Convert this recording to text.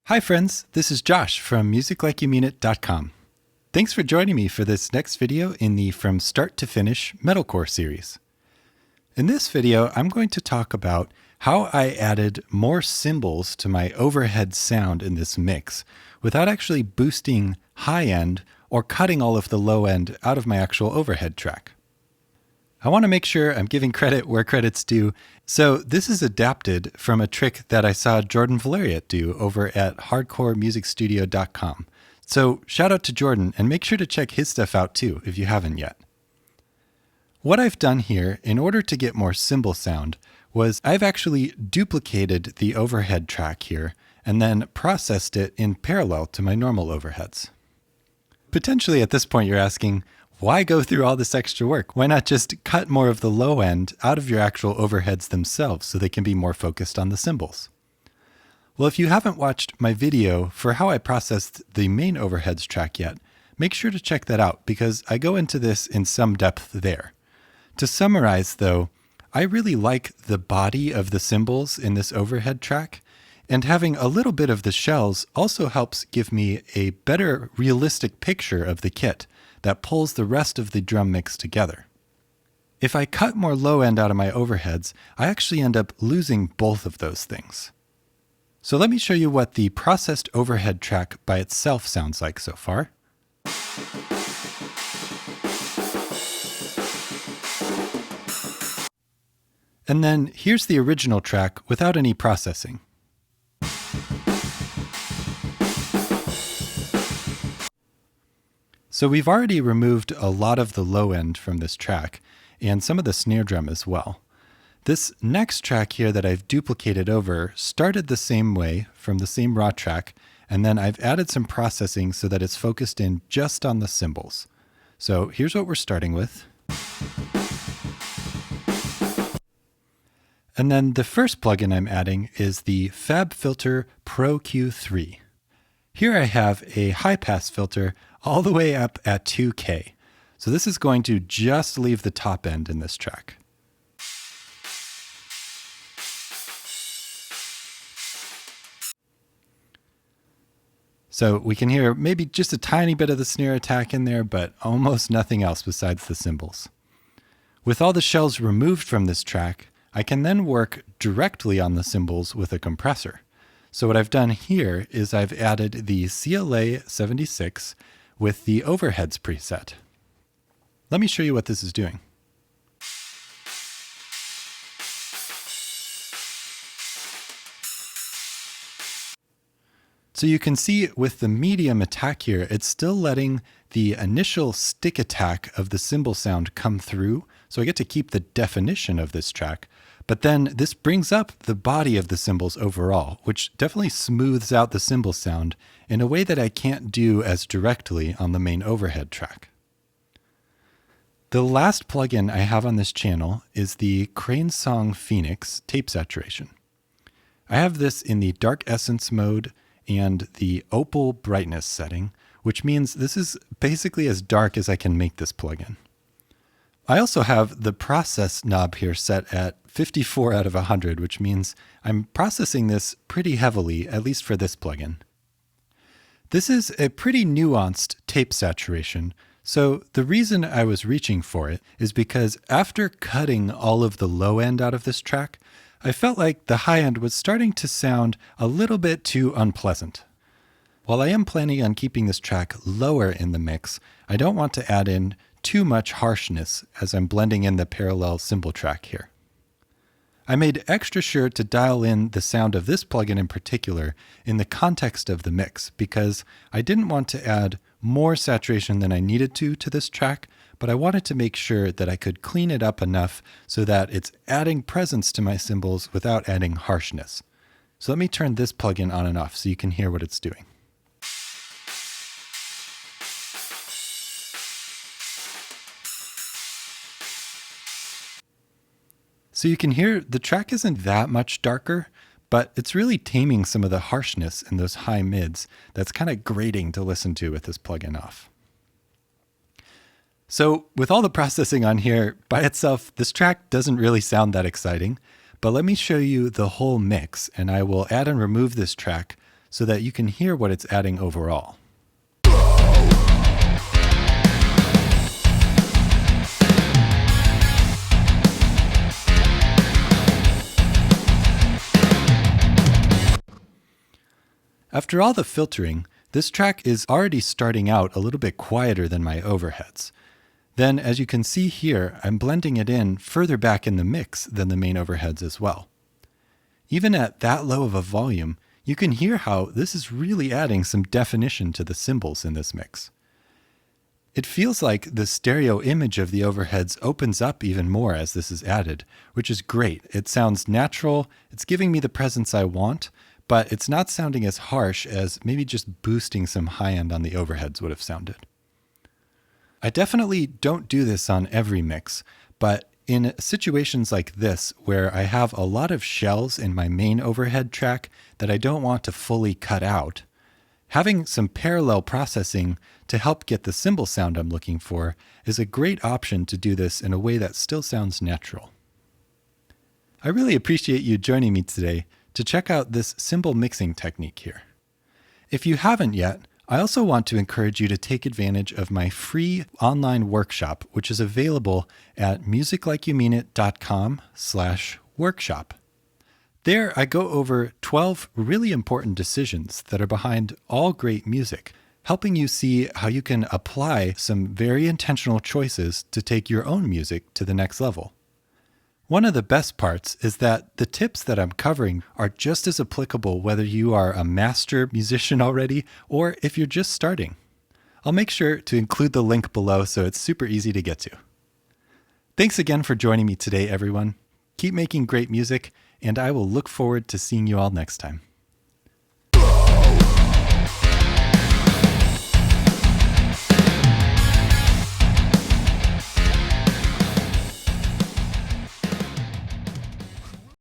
Hi friends, this is Josh from musiclikeyoumeanit.com. Thanks for joining me for this next video in the From Start to Finish Metalcore series. In this video, I'm going to talk about how I added more cymbals to my overhead sound in this mix without actually boosting high end or cutting all of the low end out of my actual overhead track. I want to make sure I'm giving credit where credit's due, so this is adapted from a trick that I saw Jordan Valeriat do over at hardcoremusicstudio.com. So shout out to Jordan and make sure to check his stuff out too if you haven't yet. What I've done here in order to get more cymbal sound was I've actually duplicated the overhead track here and then processed it in parallel to my normal overheads. Potentially at this point you're asking, why go through all this extra work? Why not just cut more of the low end out of your actual overheads themselves so they can be more focused on the cymbals? Well, if you haven't watched my video for how I processed the main overheads track yet, make sure to check that out because I go into this in some depth there. To summarize though, I really like the body of the cymbals in this overhead track, and having a little bit of the shells also helps give me a better realistic picture of the kit that pulls the rest of the drum mix together. If I cut more low end out of my overheads, I actually end up losing both of those things. So let me show you what the processed overhead track by itself sounds like so far. And then here's the original track without any processing. So we've already removed a lot of the low end from this track, and some of the snare drum as well. This next track here that I've duplicated over started the same way from the same raw track, and then I've added some processing so that it's focused in just on the cymbals. So here's what we're starting with. And then the first plugin I'm adding is the FabFilter Pro Q3. Here I have a high-pass filter all the way up at 2K. So this is going to just leave the top end in this track. So we can hear maybe just a tiny bit of the snare attack in there, but almost nothing else besides the cymbals. With all the shells removed from this track, I can then work directly on the cymbals with a compressor. So what I've done here is I've added the CLA 76 with the overheads preset. Let me show you what this is doing. So you can see with the medium attack here, it's still letting the initial stick attack of the cymbal sound come through. So I get to keep the definition of this track. But then this brings up the body of the cymbals overall, which definitely smooths out the cymbal sound in a way that I can't do as directly on the main overhead track. The last plugin I have on this channel is the Crane Song Phoenix tape saturation. I have this in the dark essence mode and the opal brightness setting, which means this is basically as dark as I can make this plugin. I also have the process knob here set at 54 out of 100, which means I'm processing this pretty heavily, at least for this plugin. This is a pretty nuanced tape saturation, so the reason I was reaching for it is because after cutting all of the low end out of this track, I felt like the high end was starting to sound a little bit too unpleasant. While I am planning on keeping this track lower in the mix, I don't want to add in too much harshness as I'm blending in the parallel cymbal track here. I made extra sure to dial in the sound of this plugin in particular in the context of the mix because I didn't want to add more saturation than I needed to this track, but I wanted to make sure that I could clean it up enough so that it's adding presence to my cymbals without adding harshness. So let me turn this plugin on and off so you can hear what it's doing. So you can hear the track isn't that much darker, but it's really taming some of the harshness in those high mids that's kind of grating to listen to with this plugin off. So with all the processing on here, by itself, this track doesn't really sound that exciting, but let me show you the whole mix and I will add and remove this track so that you can hear what it's adding overall. After all the filtering, this track is already starting out a little bit quieter than my overheads. Then, as you can see here, I'm blending it in further back in the mix than the main overheads as well. Even at that low of a volume, you can hear how this is really adding some definition to the cymbals in this mix. It feels like the stereo image of the overheads opens up even more as this is added, which is great. It sounds natural, it's giving me the presence I want, but it's not sounding as harsh as maybe just boosting some high end on the overheads would have sounded. I definitely don't do this on every mix, but in situations like this where I have a lot of shells in my main overhead track that I don't want to fully cut out, having some parallel processing to help get the cymbal sound I'm looking for is a great option to do this in a way that still sounds natural. I really appreciate you joining me today to check out this cymbal mixing technique here. If you haven't yet, I also want to encourage you to take advantage of my free online workshop, which is available at musiclikeyoumeanit.com/workshop. There, I go over 12 really important decisions that are behind all great music, helping you see how you can apply some very intentional choices to take your own music to the next level. One of the best parts is that the tips that I'm covering are just as applicable whether you are a master musician already or if you're just starting. I'll make sure to include the link below so it's super easy to get to. Thanks again for joining me today, everyone. Keep making great music, and I will look forward to seeing you all next time.